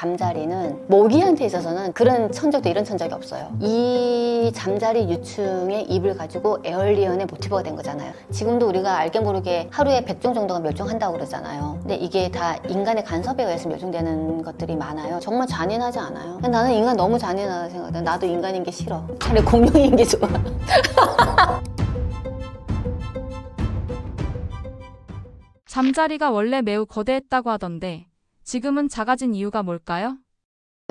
잠자리는 모기한테 있어서는 그런 천적도 이런 천적이 없어요. 이 잠자리 유충의 잎을 가지고 에얼리언의 모티브가 된 거잖아요. 지금도 우리가 알게 모르게 하루에 100종 정도가 멸종한다고 그러잖아요. 근데 이게 다 인간의 간섭에 의해서 멸종되는 것들이 많아요. 정말 잔인하지 않아요? 나는 인간 너무 잔인하다 생각해. 나도 인간인 게 싫어. 차라리 공룡인 게 좋아. 잠자리가 원래 매우 거대했다고 하던데 지금은 작아진 이유가 뭘까요?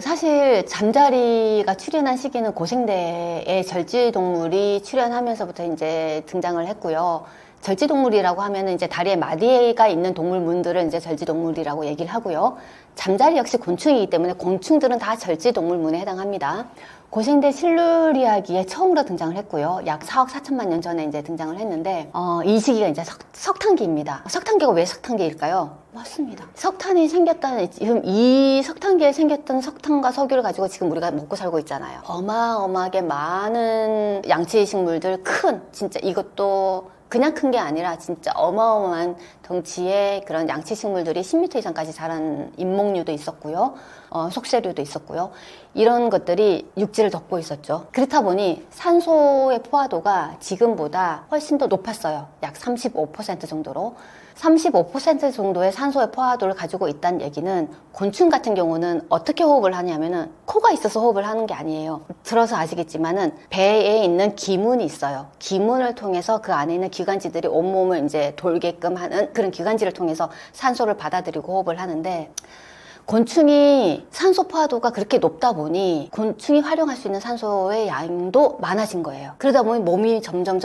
사실 잠자리가 출현한 시기는 고생대에 절지동물이 출현하면서부터 이제 등장을 했고요. 절지동물이라고 하면은 이제 다리에 마디가 있는 동물문들을 이제 절지동물이라고 얘기를 하고요. 잠자리 역시 곤충이기 때문에 곤충들은 다 절지동물문에 해당합니다. 고생대 실루리아기에 처음으로 등장을 했고요. 약 4억 4천만 년 전에 이제 등장을 했는데, 이 시기가 이제 석탄기입니다. 석탄기가 왜 석탄기일까요? 맞습니다. 석탄이 생겼다는, 지금 이 석탄기에 생겼던 석탄과 석유를 가지고 지금 우리가 먹고 살고 있잖아요. 어마어마하게 많은 양치식물들, 진짜 이것도 그냥 큰 게 아니라 진짜 어마어마한 덩치의 그런 양치식물들이 10m 이상까지 자란 인목류도 있었고요. 속세류도 있었고요. 이런 것들이 육지를 덮고 있었죠. 그렇다 보니 산소의 포화도가 지금보다 훨씬 더 높았어요. 약 35% 정도로. 35% 정도의 산소의 포화도를 가지고 있다는 얘기는 곤충 같은 경우는 어떻게 호흡을 하냐면은 코가 있어서 호흡을 하는 게 아니에요. 들어서 아시겠지만은 배에 있는 기문이 있어요. 기문을 통해서 그 안에 있는 기관지들이 온몸을 이제 돌게끔 하는 그런 기관지를 통해서 산소를 받아들이고 호흡을 하는데, 곤충이 산소 포화도가 그렇게 높다 보니 곤충이 활용할 수 있는 산소의 양도 많아진 거예요. 그러다 보니 몸이 점점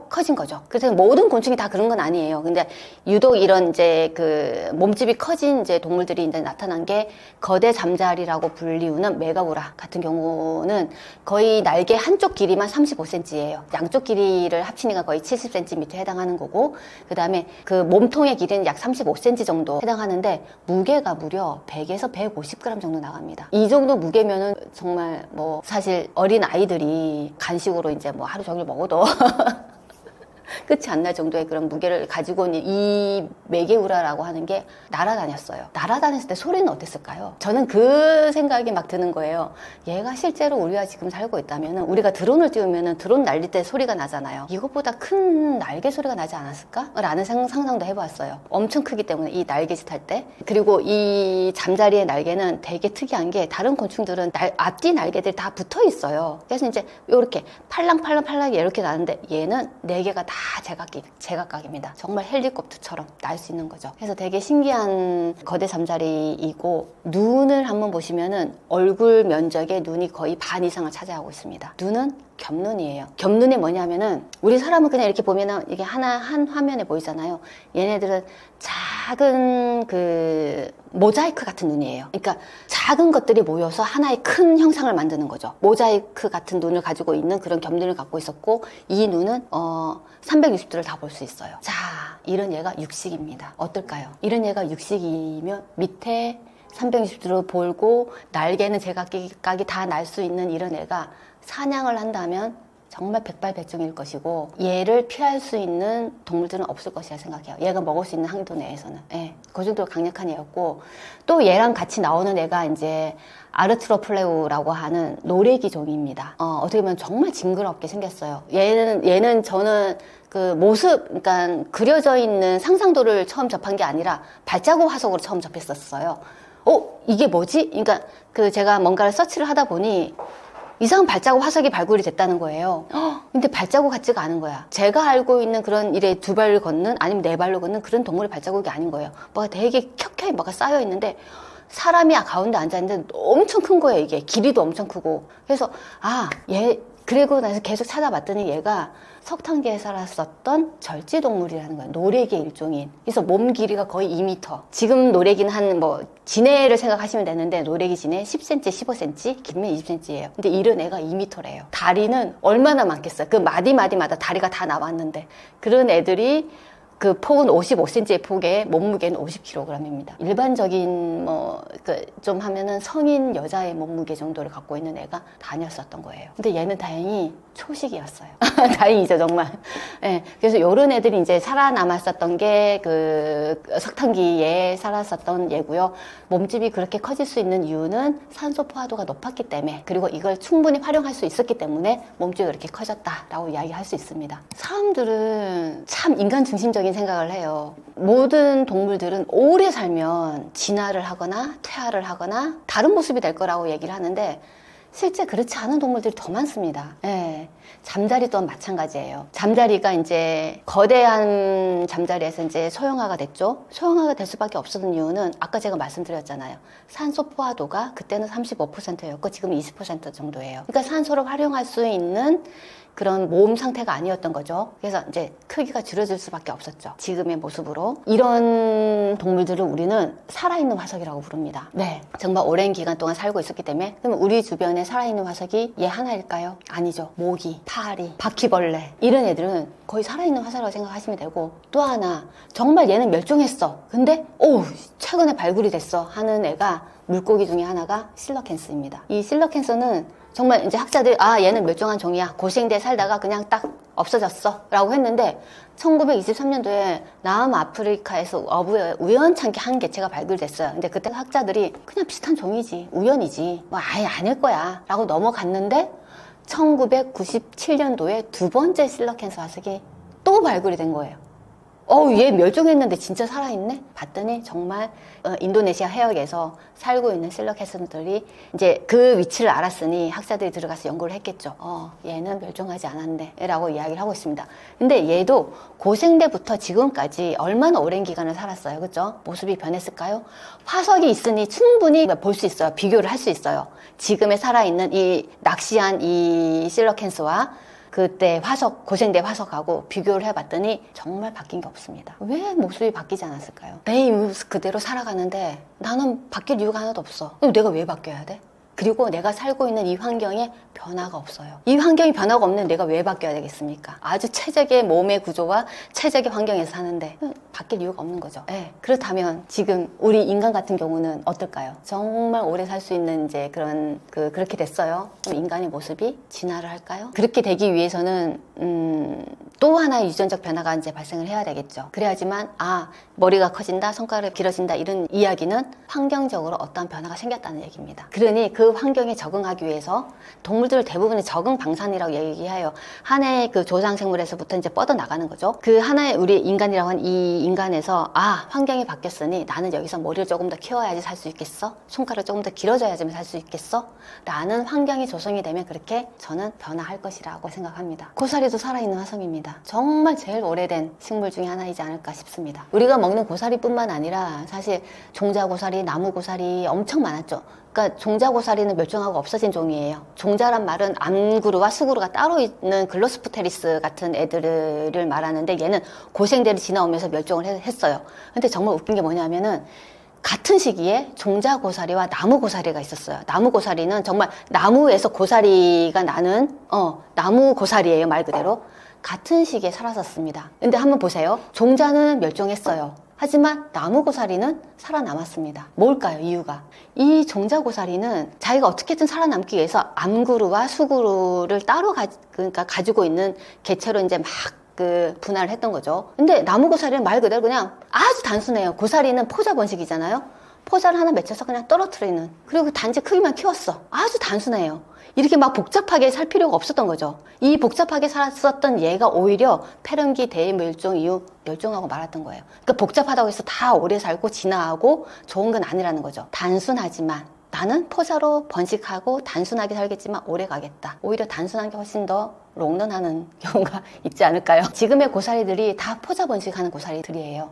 커진 거죠. 그래서 모든 곤충이 다 그런 건 아니에요. 근데 유독 이런 이제 그 몸집이 커진 이제 동물들이 이제 나타난 게 거대 잠자리라고 불리우는 메가우라 같은 경우는 거의 날개 한쪽 길이만 35cm예요. 양쪽 길이를 합치니까 거의 70cm에 해당하는 거고, 그 다음에 그 몸통의 길이는 약 35cm 정도 해당하는데 무게가 무려 100에서 150g 정도 나갑니다. 이 정도 무게면은 정말 뭐 사실 어린 아이들이 간식으로 이제 뭐 하루 종일 먹어도 끝이 안 날 정도의 그런 무게를 가지고 있는 이 메게우라라고 하는 게 날아다녔어요. 날아다녔을 때 소리는 어땠을까요? 저는 그 생각이 막 드는 거예요. 얘가 실제로 우리가 지금 살고 있다면 우리가 드론을 띄우면 드론 날릴 때 소리가 나잖아요. 이것보다 큰 날개 소리가 나지 않았을까? 라는 상상도 해봤어요. 엄청 크기 때문에 이 날개짓 할 때. 그리고 이 잠자리의 날개는 되게 특이한 게 다른 곤충들은 앞뒤 날개들이 다 붙어 있어요. 그래서 이제 이렇게 팔랑팔랑 이렇게 나는데 얘는 네 개가 다 제각각입니다. 정말 헬리콥터처럼 날 수 있는 거죠. 그래서 되게 신기한 거대 잠자리이고, 눈을 한번 보시면은 얼굴 면적의 눈이 거의 반 이상을 차지하고 있습니다. 눈은 겹눈이에요. 겹눈이 뭐냐면은 우리 사람은 그냥 이렇게 보면은 이게 한 화면에 보이잖아요. 얘네들은 작은 그 모자이크 같은 눈이에요. 그러니까 작은 것들이 모여서 하나의 큰 형상을 만드는 거죠. 모자이크 같은 눈을 가지고 있는 그런 겹눈을 갖고 있었고, 이 눈은 360도를 다 볼 수 있어요. 자, 이런 얘가 육식입니다. 어떨까요? 이런 얘가 육식이면 밑에 360도를 보고 날개는 제각각이 다 날 수 있는 이런 애가 사냥을 한다면 정말 백발백중일 것이고, 얘를 피할 수 있는 동물들은 없을 것이라 생각해요. 얘가 먹을 수 있는 항도 내에서는. 예, 그 정도로 강력한 애였고, 또 얘랑 같이 나오는 애가 이제 아르트로플레우라고 하는 노래기 종입니다. 어떻게 보면 정말 징그럽게 생겼어요. 얘는 저는 그 모습, 그러니까 그려져 있는 상상도를 처음 접한 게 아니라 발자국 화석으로 처음 접했었어요. 이게 뭐지? 그러니까 그 제가 뭔가를 서치를 하다 보니 이상한 발자국 화석이 발굴이 됐다는 거예요. 근데 발자국 같지가 않은 거야. 제가 알고 있는 그런 이래 두 발을 걷는 아니면 네 발로 걷는 그런 동물의 발자국이 아닌 거예요. 뭐가 되게 켜켜이 뭐가 쌓여 있는데 사람이 가운데 앉아있는데 엄청 큰 거예요. 이게 길이도 엄청 크고. 그래서 얘 그리고 나서 계속 찾아봤더니 얘가 석탄계에 살았었던 절지동물이라는 거예요. 노래기의 일종인. 그래서 몸 길이가 거의 2m. 지금 노래기는 한 지네를 생각하시면 되는데, 노래기 지네 10cm, 15cm, 길면 20cm예요. 근데 이런 애가 2m래요. 다리는 얼마나 많겠어요. 그 마디마다 다리가 다 나왔는데. 그런 애들이 그 폭은 55cm의 폭에 몸무게는 50kg입니다. 일반적인 좀 하면은 성인 여자의 몸무게 정도를 갖고 있는 애가 다녔었던 거예요. 근데 얘는 다행히 초식이었어요. 다행이죠, 정말. 네, 그래서 이런 애들이 이제 살아남았었던 게 그 석탄기에 살았었던 얘고요. 몸집이 그렇게 커질 수 있는 이유는 산소 포화도가 높았기 때문에, 그리고 이걸 충분히 활용할 수 있었기 때문에 몸집이 그렇게 커졌다라고 이야기할 수 있습니다. 사람들은 참 인간 중심적인 생각을 해요. 모든 동물들은 오래 살면 진화를 하거나 퇴화를 하거나 다른 모습이 될 거라고 얘기를 하는데, 실제 그렇지 않은 동물들이 더 많습니다. 예. 잠자리 또한 마찬가지예요. 잠자리가 이제 거대한 잠자리에서 이제 소형화가 됐죠. 소형화가 될 수밖에 없었던 이유는 아까 제가 말씀드렸잖아요. 산소 포화도가 그때는 35%였고 지금 20% 정도예요. 그러니까 산소를 활용할 수 있는 그런 몸 상태가 아니었던 거죠. 그래서 이제 크기가 줄어들 수밖에 없었죠. 지금의 모습으로. 이런 동물들을 우리는 살아있는 화석이라고 부릅니다. 네, 정말 오랜 기간 동안 살고 있었기 때문에. 그럼 우리 주변에 살아있는 화석이 얘 하나일까요? 아니죠. 모기, 파리, 바퀴벌레 이런 애들은 거의 살아있는 화석이라고 생각하시면 되고, 또 하나 정말 얘는 멸종했어. 근데 최근에 발굴이 됐어 하는 애가, 물고기 중에 하나가 실러캔스입니다. 이 실러캔스는 정말 이제 학자들이 얘는 멸종한 종이야, 고생대에 살다가 그냥 딱 없어졌어 라고 했는데, 1923년도에 남아프리카에서 어부에 우연찮게 한 개체가 발굴됐어요. 근데 그때 학자들이 그냥 비슷한 종이지, 우연이지, 아예 아닐 거야 라고 넘어갔는데, 1997년도에 두 번째 실러캔스 화석이 또 발굴이 된 거예요. 얘 멸종했는데 진짜 살아있네? 봤더니 정말 인도네시아 해역에서 살고 있는 실러캔스들이 이제 그 위치를 알았으니 학자들이 들어가서 연구를 했겠죠. 얘는 멸종하지 않았네 라고 이야기를 하고 있습니다. 근데 얘도 고생대부터 지금까지 얼마나 오랜 기간을 살았어요. 그죠? 모습이 변했을까요? 화석이 있으니 충분히 볼 수 있어요. 비교를 할 수 있어요. 지금의 살아있는 이 낚시한 이 실러캔스와 그때 고생대 화석하고 비교를 해봤더니 정말 바뀐 게 없습니다. 왜 모습이 바뀌지 않았을까요? 내 모습 그대로 살아가는데 나는 바뀔 이유가 하나도 없어. 그럼 내가 왜 바뀌어야 돼? 그리고 내가 살고 있는 이 환경에 변화가 없어요. 이 환경이 변화가 없는 내가 왜 바뀌어야 되겠습니까? 아주 최적의 몸의 구조와 최적의 환경에서 사는데 바뀔 이유가 없는 거죠. 네. 그렇다면 지금 우리 인간 같은 경우는 어떨까요? 정말 오래 살 수 있는 이제 그렇게 됐어요. 그럼 인간의 모습이 진화를 할까요? 그렇게 되기 위해서는 또 하나의 유전적 변화가 이제 발생을 해야 되겠죠. 그래야지만 머리가 커진다, 손가락이 길어진다 이런 이야기는 환경적으로 어떠한 변화가 생겼다는 얘기입니다. 그러니 그 환경에 적응하기 위해서 동물들 대부분의 적응 방산이라고 얘기해요. 하나의 그 조상 생물에서부터 이제 뻗어 나가는 거죠. 그 하나의 우리 인간이라고 하는 이 인간에서 환경이 바뀌었으니 나는 여기서 머리를 조금 더 키워야지 살 수 있겠어? 손가락을 조금 더 길어져야지 살 수 있겠어? 라는 환경이 조성이 되면 그렇게 저는 변화할 것이라고 생각합니다. 고사리도 살아있는 화석입니다. 정말 제일 오래된 식물 중에 하나이지 않을까 싶습니다. 우리가 먹는 고사리뿐만 아니라 사실 종자고사리, 나무고사리 엄청 많았죠. 그러니까 종자고사리는 멸종하고 없어진 종이에요. 종자란 말은 암구루와 수구루가 따로 있는 글로스프테리스 같은 애들을 말하는데, 얘는 고생대를 지나오면서 멸종을 했어요. 근데 정말 웃긴 게 뭐냐면은 같은 시기에 종자고사리와 나무고사리가 있었어요. 나무고사리는 정말 나무에서 고사리가 나는 나무고사리예요, 말 그대로. 같은 시기에 살았었습니다. 근데 한번 보세요. 종자는 멸종했어요. 하지만 나무고사리는 살아남았습니다. 뭘까요? 이유가. 이 종자고사리는 자기가 어떻게든 살아남기 위해서 암구루와 수구루를 따로 가지고 있는 개체로 이제 막 분할을 했던 거죠. 근데 나무고사리는 말 그대로 그냥 아주 단순해요. 고사리는 포자 번식이잖아요. 포자를 하나 맺혀서 그냥 떨어뜨리는, 그리고 단지 크기만 키웠어. 아주 단순해요. 이렇게 막 복잡하게 살 필요가 없었던 거죠. 이 복잡하게 살았었던 얘가 오히려 폐렴기 대멸종 이후 멸종하고 말았던 거예요. 그러니까 복잡하다고 해서 다 오래 살고 진화하고 좋은 건 아니라는 거죠. 단순하지만 나는 포자로 번식하고 단순하게 살겠지만 오래 가겠다. 오히려 단순한 게 훨씬 더 롱런하는 경우가 있지 않을까요? 지금의 고사리들이 다 포자 번식하는 고사리들이에요.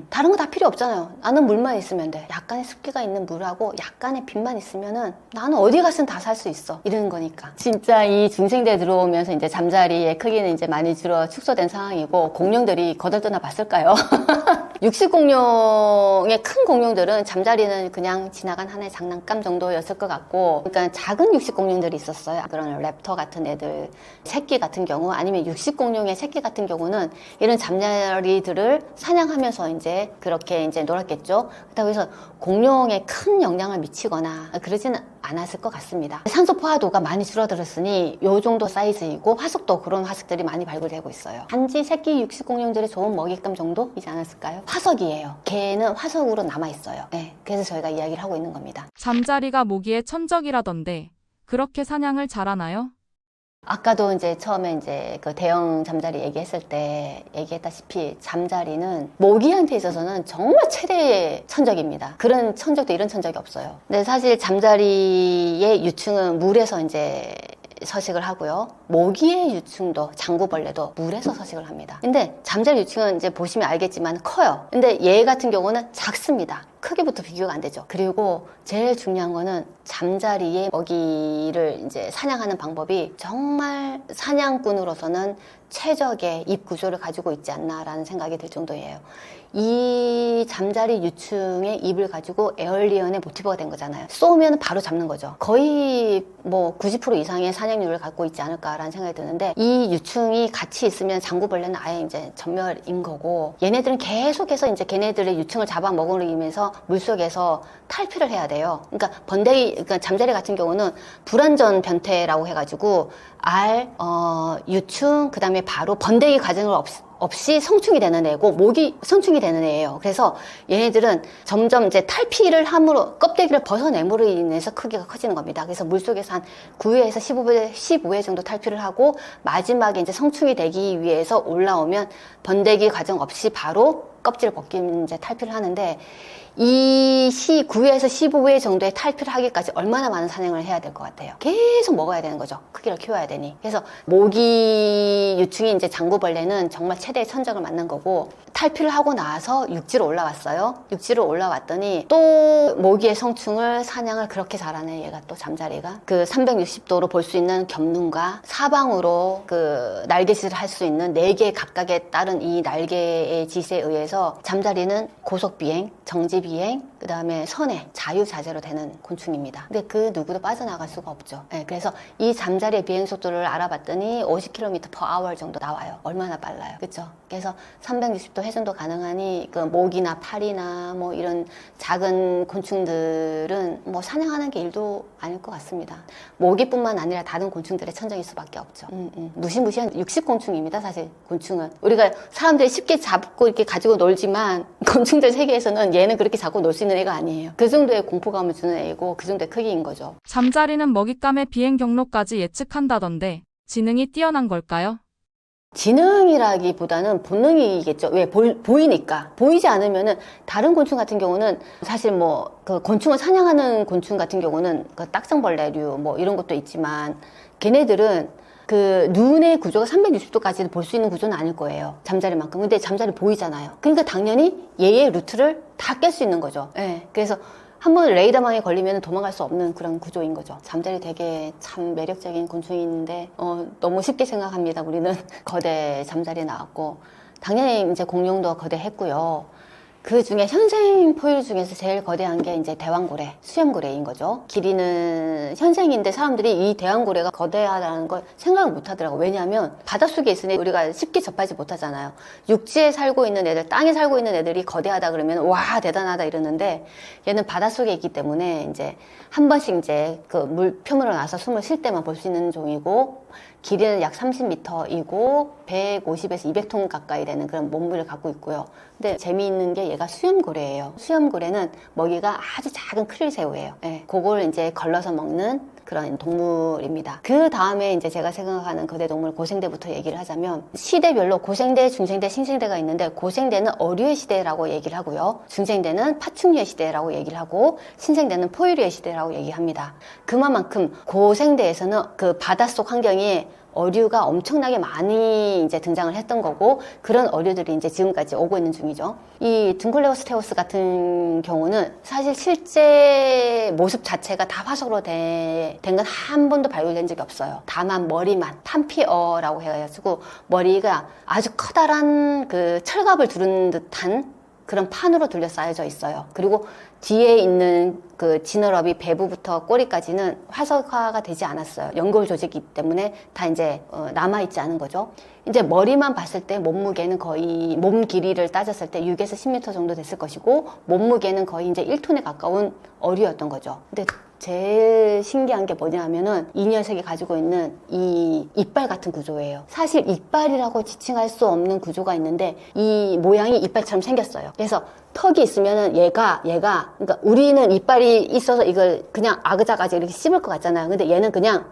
다른 거 다 필요 없잖아요. 나는 물만 있으면 돼. 약간의 습기가 있는 물하고 약간의 빛만 있으면은 나는 어디 가서는 다 살 수 있어. 이러는 거니까. 진짜 이 중생대 들어오면서 이제 잠자리의 크기는 이제 많이 축소된 상황이고, 공룡들이 거들떠나 봤을까요? 육식공룡의 큰 공룡들은 잠자리는 그냥 지나간 하나의 장난감 정도였을 것 같고, 그러니까 작은 육식공룡들이 있었어요. 그런 랩터 같은 애들, 새끼 같은 경우, 아니면 육식공룡의 새끼 같은 경우는 이런 잠자리들을 사냥하면서 이제 그렇게 이제 놀았겠죠. 그렇다고 해서 공룡에 큰 영향을 미치거나 그러지는 않았을 것 같습니다. 산소 포화도가 많이 줄어들었으니 요 정도 사이즈이고, 화석도 그런 화석들이 많이 발굴되고 있어요. 단지 새끼 육식공룡들이 좋은 먹잇감 정도이지 않았을까요? 화석이에요. 걔는 화석으로 남아있어요. 네, 그래서 저희가 이야기를 하고 있는 겁니다. 잠자리가 모기의 천적이라던데 그렇게 사냥을 잘하나요? 아까도 이제 처음에 이제 그 대형 잠자리 얘기했을 때 얘기했다시피 잠자리는 모기한테 있어서는 정말 최대의 천적입니다. 그런 천적도 이런 천적이 없어요. 근데 사실 잠자리의 유충은 물에서 이제 서식을 하고요. 모기의 유충도, 장구벌레도 물에서 서식을 합니다. 근데 잠자리 유충은 이제 보시면 알겠지만 커요. 근데 얘 같은 경우는 작습니다. 크기부터 비교가 안 되죠. 그리고 제일 중요한 거는 잠자리의 먹이를 이제 사냥하는 방법이 정말 사냥꾼으로서는 최적의 입 구조를 가지고 있지 않나라는 생각이 들 정도예요. 이 잠자리 유충의 입을 가지고 에얼리언의 모티브가 된 거잖아요. 쏘면 바로 잡는 거죠. 거의 뭐 90% 이상의 사냥률을 갖고 있지 않을까라는 생각이 드는데, 이 유충이 같이 있으면 장구벌레는 아예 이제 전멸인 거고, 얘네들은 계속해서 이제 걔네들의 유충을 잡아먹으면서 물속에서 탈피를 해야 돼요. 그러니까 그러니까 잠자리 같은 경우는 불완전 변태라고 해가지고 유충, 그 다음에 바로 번데기 과정을 없이 성충이 되는 애고, 모기 성충이 되는 애예요. 그래서 얘네들은 점점 이제 탈피를 함으로 껍데기를 벗어냄으로 인해서 크기가 커지는 겁니다. 그래서 물속에서 한 9회에서 15회 정도 탈피를 하고, 마지막에 이제 성충이 되기 위해서 올라오면 번데기 과정 없이 바로 껍질을 벗긴 이제 탈피를 하는데, 이 9회에서 15회 정도의 탈피를 하기까지 얼마나 많은 사냥을 해야 될 것 같아요. 계속 먹어야 되는 거죠. 크기를 키워야 되니. 그래서 모기 유충인 이제 장구벌레는 정말 최대의 천적을 만난 거고, 탈피를 하고 나서 육지로 올라왔어요. 육지로 올라왔더니 또 모기의 성충을 사냥을 그렇게 잘하네, 얘가 또 잠자리가. 그 360도로 볼 수 있는 겹눈과 사방으로 그 날개짓을 할 수 있는 4개 각각에 따른 이 날개의 짓에 의해서 잠자리는 고속비행, 정지비행, 그 다음에 선해, 자유자재로 되는 곤충입니다. 근데 그 누구도 빠져나갈 수가 없죠. 네, 그래서 이 잠자리의 비행 속도를 알아봤더니 50km/h 정도 나와요. 얼마나 빨라요. 그렇죠? 그래서 360도 회전도 가능하니 그 모기나 파리나 뭐 이런 작은 곤충들은 뭐 사냥하는 게 일도 아닐 것 같습니다. 모기뿐만 아니라 다른 곤충들의 천적일 수밖에 없죠. 무시무시한 육식곤충입니다. 사실 곤충은 우리가 사람들이 쉽게 잡고 이렇게 가지고 놀지만, 곤충들 세계에서는 얘는 그렇게 잡고 놀 수 있는 애가 아니에요. 그 정도의 공포감을 주는 애고 그 정도의 크기인 거죠. 잠자리는 먹잇감의 비행 경로까지 예측한다던데 지능이 뛰어난 걸까요? 지능이라기보다는 본능이겠죠. 왜? 보이니까. 보이지 않으면은, 다른 곤충 같은 경우는 사실 뭐 그 곤충을 사냥하는 곤충 같은 경우는 그 딱정벌레류 뭐 이런 것도 있지만, 걔네들은 그 눈의 구조가 360도까지 볼 수 있는 구조는 아닐 거예요. 잠자리만큼. 근데 잠자리 보이잖아요. 그러니까 당연히 얘의 루트를 다 깰 수 있는 거죠. 예. 그래서 한번 레이더망에 걸리면 도망갈 수 없는 그런 구조인 거죠. 잠자리 되게 참 매력적인 곤충인데 너무 쉽게 생각합니다. 우리는 거대 잠자리 나왔고, 당연히 이제 공룡도 거대했고요. 그 중에 현생 포유류 중에서 제일 거대한 게 이제 대왕고래, 수염고래인 거죠. 길이는 현생인데 사람들이 이 대왕고래가 거대하다는 걸 생각을 못 하더라고요. 왜냐하면 바닷속에 있으니 우리가 쉽게 접하지 못하잖아요. 육지에 살고 있는 애들, 땅에 살고 있는 애들이 거대하다 그러면 와 대단하다 이러는데, 얘는 바닷속에 있기 때문에 이제 한 번씩 이제 그 물 표면으로 나서 숨을 쉴 때만 볼 수 있는 종이고, 길이는 약 30m이고 150에서 200톤 가까이 되는 그런 몸무게를 갖고 있고요. 근데 재미있는 게 얘가 수염고래예요. 수염고래는 먹이가 아주 작은 크릴새우예요. 네, 그걸 이제 걸러서 먹는 그런 동물입니다. 그 다음에 이제 제가 생각하는 거대 동물 고생대부터 얘기를 하자면, 시대별로 고생대, 중생대, 신생대가 있는데, 고생대는 어류의 시대라고 얘기를 하고요. 중생대는 파충류의 시대라고 얘기를 하고, 신생대는 포유류의 시대라고 얘기합니다. 그만큼 고생대에서는 그 바닷속 환경이 어류가 엄청나게 많이 이제 등장을 했던 거고, 그런 어류들이 이제 지금까지 오고 있는 중이죠. 이 둥클레오스테우스 같은 경우는 사실 실제 모습 자체가 다 화석으로 된 건 한 번도 발굴된 적이 없어요. 다만 머리만, 판피어라고 해가지고 머리가 아주 커다란 그 철갑을 두른 듯한 그런 판으로 둘러싸여져 있어요. 그리고 뒤에 있는 그 지느러미 배부부터 꼬리까지는 화석화가 되지 않았어요. 연골 조직이기 때문에 다 이제 남아있지 않은 거죠. 이제 머리만 봤을 때 몸무게는 거의 몸 길이를 따졌을 때 6에서 10m 정도 됐을 것이고 몸무게는 거의 이제 1톤에 가까운 어류였던 거죠. 근데 제일 신기한 게 뭐냐 하면은 이 녀석이 가지고 있는 이 이빨 같은 구조예요. 사실 이빨이라고 지칭할 수 없는 구조가 있는데 이 모양이 이빨처럼 생겼어요. 그래서 턱이 있으면은 얘가 그러니까 우리는 이빨이 있어서 이걸 그냥 아그작아직 이렇게 씹을 것 같잖아요. 근데 얘는 그냥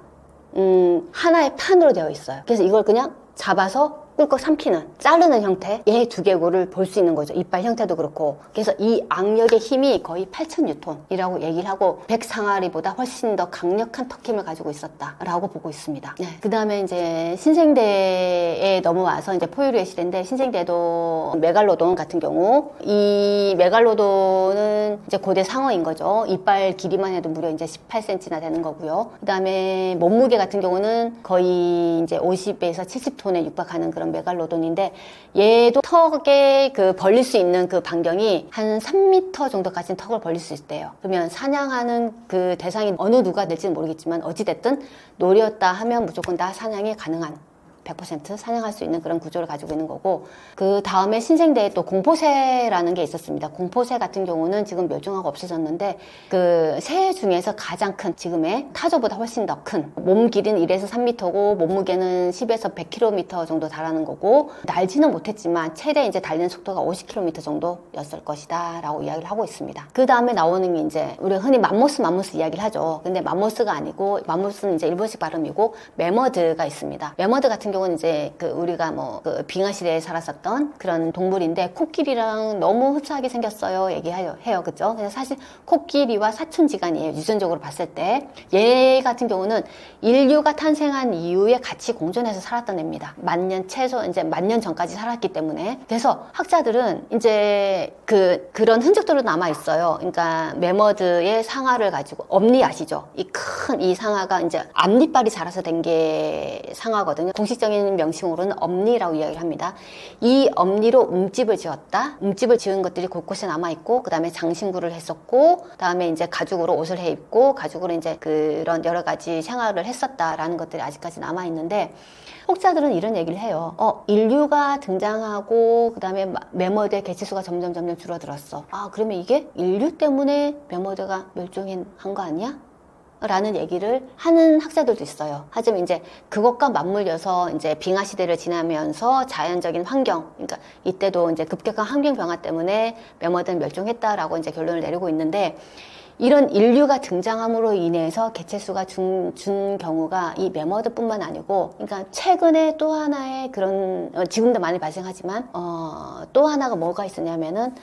하나의 판으로 되어 있어요. 그래서 이걸 그냥 잡아서 꿀꺽 삼키는, 자르는 형태, 얘 두개골을 볼 수 있는 거죠. 이빨 형태도 그렇고. 그래서 이 악력의 힘이 거의 8,000뉴턴이라고 얘기를 하고 100상아리보다 훨씬 더 강력한 턱힘을 가지고 있었다라고 보고 있습니다. 네. 그 다음에 이제 신생대에 넘어와서 이제 포유류의 시대인데, 신생대도 메갈로돈 같은 경우, 이 메갈로돈은 이제 고대 상어인 거죠. 이빨 길이만 해도 무려 이제 18cm나 되는 거고요. 그 다음에 몸무게 같은 경우는 거의 이제 50에서 70톤에 육박하는 그런 메갈로돈인데, 얘도 턱에 그 벌릴 수 있는 그 반경이 한 3m 정도까지는 턱을 벌릴 수 있대요. 그러면 사냥하는 그 대상이 어느 누가 될지는 모르겠지만 어찌됐든 노렸다 하면 무조건 다 사냥이 가능한 100% 사냥할 수 있는 그런 구조를 가지고 있는 거고, 그 다음에 신생대에 또 공포새라는 게 있었습니다. 공포새 같은 경우는 지금 멸종하고 없어졌는데, 그 새 중에서 가장 큰, 지금의 타조보다 훨씬 더 큰, 몸 길이는 1에서 3m고 몸무게는 10에서 100km 정도 달하는 거고, 날지는 못했지만 최대 이제 달리는 속도가 50km 정도였을 것이다 라고 이야기를 하고 있습니다. 그 다음에 나오는 게 이제 우리가 흔히 맘모스 이야기를 하죠. 근데 맘모스가 아니고, 맘모스는 이제 일본식 발음이고 매머드가 있습니다. 매머드 같은 경우는 이제 그 우리가 그 빙하 시대에 살았었던 그런 동물인데, 코끼리랑 너무 흡사하게 생겼어요 얘기해요. 그죠? 그래서 사실 코끼리와 사촌지간이에요. 유전적으로 봤을 때. 얘 같은 경우는 인류가 탄생한 이후에 같이 공존해서 살았던 애입니다. 최소 이제 10,000년 전까지 살았기 때문에. 그래서 학자들은 이제 그런 흔적들로 남아 있어요. 그러니까 매머드의 상아를 가지고, 엄니 아시죠? 이 큰 이 상아가 이제 앞니빨이 자라서 된 게 상아거든요. 공식적인 명칭으로는 엄니라고 이야기를 합니다. 이 엄니로 움집을 지었다. 움집을 지은 것들이 곳곳에 남아 있고, 그 다음에 장신구를 했었고, 그 다음에 이제 가죽으로 옷을 해 입고, 가죽으로 이제 그런 여러 가지 생활을 했었다라는 것들이 아직까지 남아 있는데, 혹자들은 이런 얘기를 해요. 인류가 등장하고 그 다음에 매머드의 개체수가 점점 줄어들었어. 그러면 이게 인류 때문에 매머드가 멸종한 거 아니야? 라는 얘기를 하는 학자들도 있어요. 하지만 이제 그것과 맞물려서 이제 빙하 시대를 지나면서 자연적인 환경, 그러니까 이때도 이제 급격한 환경 변화 때문에 매머드는 멸종했다라고 이제 결론을 내리고 있는데, 이런 인류가 등장함으로 인해서 개체수가 준 경우가 이 매머드뿐만 아니고, 그러니까 최근에 또 하나의 그런, 지금도 많이 발생하지만 또 하나가 뭐가 있었냐면은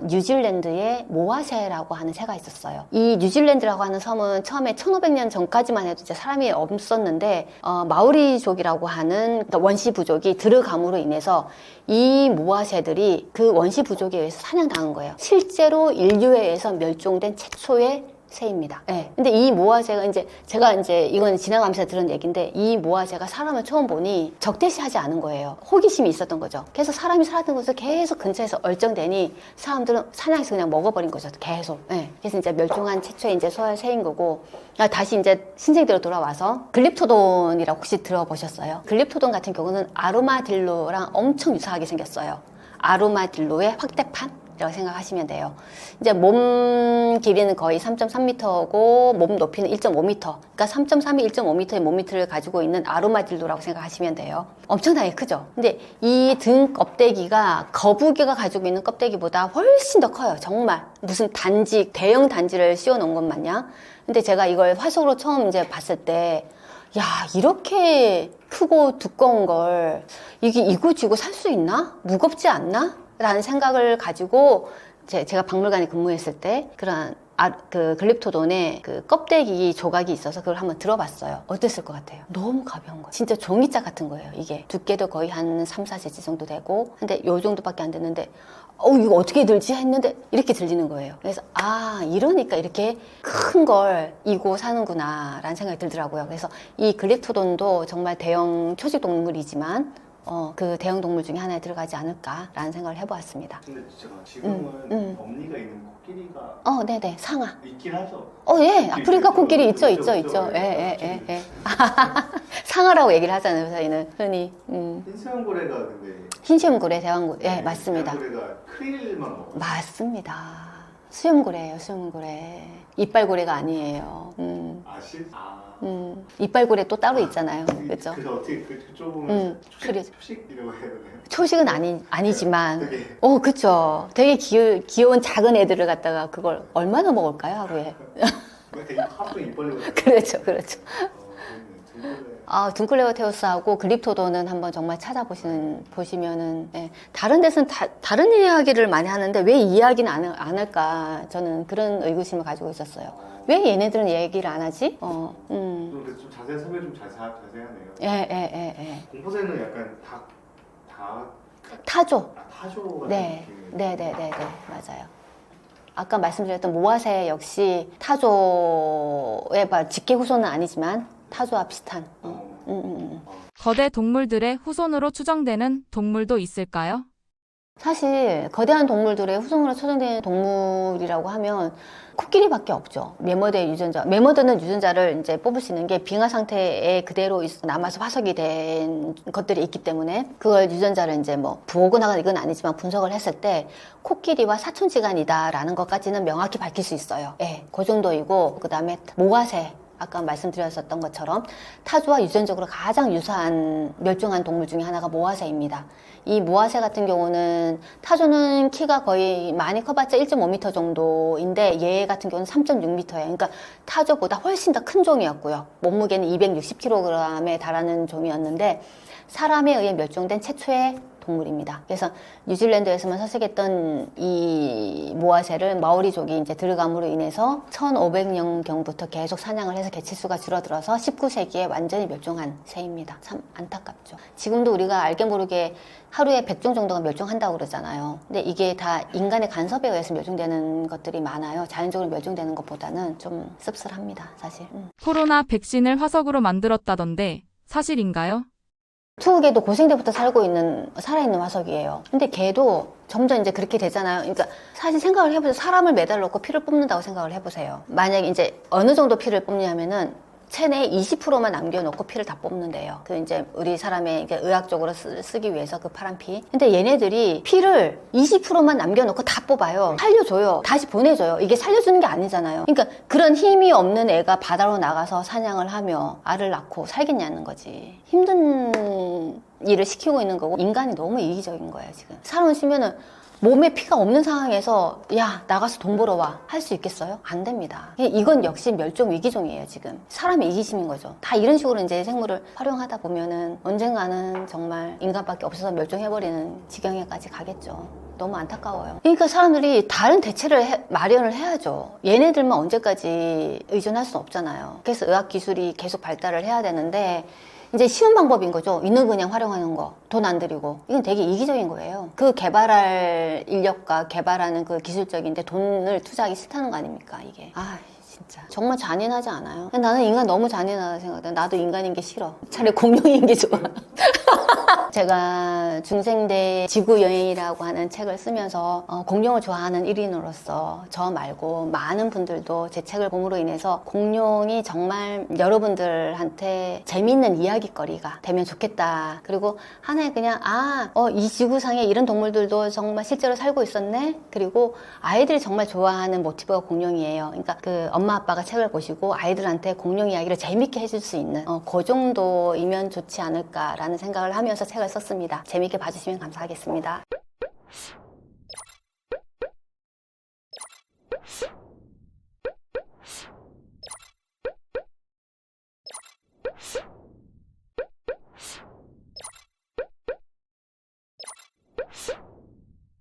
뉴질랜드에 모아새라고 하는 새가 있었어요. 이 뉴질랜드라고 하는 섬은 처음에 1500년 전까지만 해도 이제 사람이 없었는데, 마오리족이라고 하는 그러니까 원시 부족이 들어감으로 인해서 이 모아새들이 그 원시 부족에 의해서 사냥당한 거예요. 실제로 인류에 의해서 멸종된 최초의 새입니다. 네. 근데 이 모아새가 제가 이건 지나가면서 들은 얘기인데, 이 모아새가 사람을 처음 보니 적대시하지 않은 거예요. 호기심이 있었던 거죠. 그래서 사람이 살았던 곳을 계속 근처에서 얼쩡대니 사람들은 사냥해서 그냥 먹어버린 거죠. 계속. 네. 그래서 이제 멸종한 최초의 이제 소새인 거고, 다시 이제 신생대로 돌아와서 글립토돈이라고 혹시 들어보셨어요? 글립토돈 같은 경우는 아로마딜로랑 엄청 유사하게 생겼어요. 아로마딜로의 확대판? 라고 생각하시면 돼요. 이제 몸 길이는 거의 3.3m고 몸 높이는 1.5m. 그러니까 3.3이 1.5m의 몸밑을 가지고 있는 아로마딜로라고 생각하시면 돼요. 엄청나게 크죠. 근데 이 등 껍데기가 거북이가 가지고 있는 껍데기보다 훨씬 더 커요. 정말 무슨 대형 단지를 씌워 놓은 것 마냥. 근데 제가 이걸 화석으로 처음 이제 봤을 때, 야, 이렇게 크고 두꺼운 걸 이게 이고지고 살 수 있나? 무겁지 않나? 라는 생각을 가지고 제가 박물관에 근무했을 때 그런 그 글립토돈의 그 껍데기 조각이 있어서 그걸 한번 들어봤어요. 어땠을 것 같아요? 너무 가벼운 거예요. 진짜 종이짝 같은 거예요. 이게 두께도 거의 한 3-4cm 정도 되고, 근데 요 정도밖에 안 됐는데 이거 어떻게 들지 했는데 이렇게 들리는 거예요. 그래서 이러니까 이렇게 큰 걸 이고 사는구나 라는 생각이 들더라고요. 그래서 이 글립토돈도 정말 대형 초식 동물이지만 그 대형동물 중에 하나에 들어가지 않을까라는 생각을 해보았습니다. 근데 제가 지금은 엄니가 있는 코끼리가 네네, 상아. 있긴 하죠. 예, 아프리카 코끼리 있죠. 있죠. 예. 상아라고 얘기를 하잖아요, 저희는 흔히. 흰수염고래가 근데 흰수염고래, 대왕고래, 예, 맞습니다. 고래가 크릴만 먹어요. 맞습니다. 수염고래예요, 수염고래. 이빨고래가 아니에요. 이빨고래 또 따로 있잖아요, 그렇죠? 그래서 어떻게 그쪽 그래. 초식이라고 해야 되나요? 초식은 아니지만, 되게 그쵸. 되게 귀여운 작은 애들을 갖다가 그걸 얼마나 먹을까요, 하루에? 되게 하루 종일 입 벌리고 그렇죠. 둔클레오테우스하고 글립토도는 한번 정말 보시면은, 예. 다른 데서는 다른 이야기를 많이 하는데 왜 이 이야기는 안 할까? 저는 그런 의구심을 가지고 있었어요. 왜 얘네들은 얘기를 안 하지? 좀 자세한 설명 좀 자세하네요. 예. 공포새는 약간 타조. 타조가 네, 맞아요. 아까 말씀드렸던 모아새 역시 타조의 직계 후손은 아니지만 타조와 비슷한. 거대 동물들의 후손으로 추정되는 동물도 있을까요? 사실 거대한 동물들의 후손으로 추정되는 동물이라고 하면 코끼리밖에 없죠. 매머드의 유전자. 매머드는 유전자를 이제 뽑을 수 있는 게 빙하 상태에 그대로 남아서 화석이 된 것들이 있기 때문에 그걸 유전자를 이제 부호근화가 이건 아니지만 분석을 했을 때 코끼리와 사촌지간이다라는 것까지는 명확히 밝힐 수 있어요. 예, 그 정도이고 그다음에 모아새. 아까 말씀드렸었던 것처럼 타조와 유전적으로 가장 유사한 멸종한 동물 중에 하나가 모아새입니다. 이 모아새 같은 경우는 타조는 키가 거의 많이 커봤자 1.5m 정도인데 얘 같은 경우는 3.6m예요. 그러니까 타조보다 훨씬 더 큰 종이었고요. 몸무게는 260kg에 달하는 종이었는데 사람에 의해 멸종된 최초의 동물입니다. 그래서 뉴질랜드에서만 서식했던 이 모아새를 마오리족이 이제 들어감으로 인해서 1500년경부터 계속 사냥을 해서 개체수가 줄어들어서 19세기에 완전히 멸종한 새입니다. 참 안타깝죠. 지금도 우리가 알게 모르게 하루에 100종 정도가 멸종한다고 그러잖아요. 근데 이게 다 인간의 간섭에 의해서 멸종되는 것들이 많아요. 자연적으로 멸종되는 것보다는 좀 씁쓸합니다, 사실. 코로나 백신을 화석으로 만들었다던데 사실인가요? 투우개도 고생대부터 살아있는 화석이에요. 근데 걔도 점점 이제 그렇게 되잖아요. 그러니까 사실 생각을 해보세요. 사람을 매달아 놓고 피를 뽑는다고 생각을 해보세요. 만약에 이제 어느 정도 피를 뽑냐면은 체내에 20%만 남겨놓고 피를 다 뽑는데요. 그 이제 우리 사람의 의학적으로 쓰기 위해서 그 파란 피. 근데 얘네들이 피를 20%만 남겨놓고 다 뽑아요. 살려줘요. 다시 보내줘요. 이게 살려주는 게 아니잖아요. 그러니까 그런 힘이 없는 애가 바다로 나가서 사냥을 하며 알을 낳고 살겠냐는 거지. 힘든 일을 시키고 있는 거고 인간이 너무 이기적인 거예요, 지금. 사람을 치면은 몸에 피가 없는 상황에서 야 나가서 돈 벌어와 할 수 있겠어요? 안 됩니다. 이건 역시 멸종 위기종이에요. 지금 사람의 이기심인 거죠. 다 이런 식으로 이제 생물을 활용하다 보면은 언젠가는 정말 인간밖에 없어서 멸종해버리는 지경에까지 가겠죠. 너무 안타까워요. 그러니까 사람들이 다른 대체를 마련을 해야죠. 얘네들만 언제까지 의존할 수는 없잖아요. 그래서 의학기술이 계속 발달을 해야 되는데 이제 쉬운 방법인 거죠. 있는 거 그냥 활용하는 거. 돈 안 들이고. 이건 되게 이기적인 거예요. 그 개발할 인력과 개발하는 그 기술적인데 돈을 투자하기 싫다는 거 아닙니까, 이게. 진짜. 정말 잔인하지 않아요? 나는 인간 너무 잔인하다 생각해. 나도 인간인 게 싫어. 차라리 공룡인 게 좋아. 제가 중생대 지구여행이라고 하는 책을 쓰면서 공룡을 좋아하는 1인으로서 저 말고 많은 분들도 제 책을 봄으로 인해서 공룡이 정말 여러분들한테 재미있는 이야기거리가 되면 좋겠다. 그리고 하나의 그냥 이 지구상에 이런 동물들도 정말 실제로 살고 있었네. 그리고 아이들이 정말 좋아하는 모티브가 공룡이에요. 그러니까 그 엄마 아빠가 책을 보시고 아이들한테 공룡 이야기를 재밌게 해줄 수 있는 그 정도이면 좋지 않을까라는 생각을 하면서 책을 썼습니다. 재밌게 봐주시면 감사하겠습니다.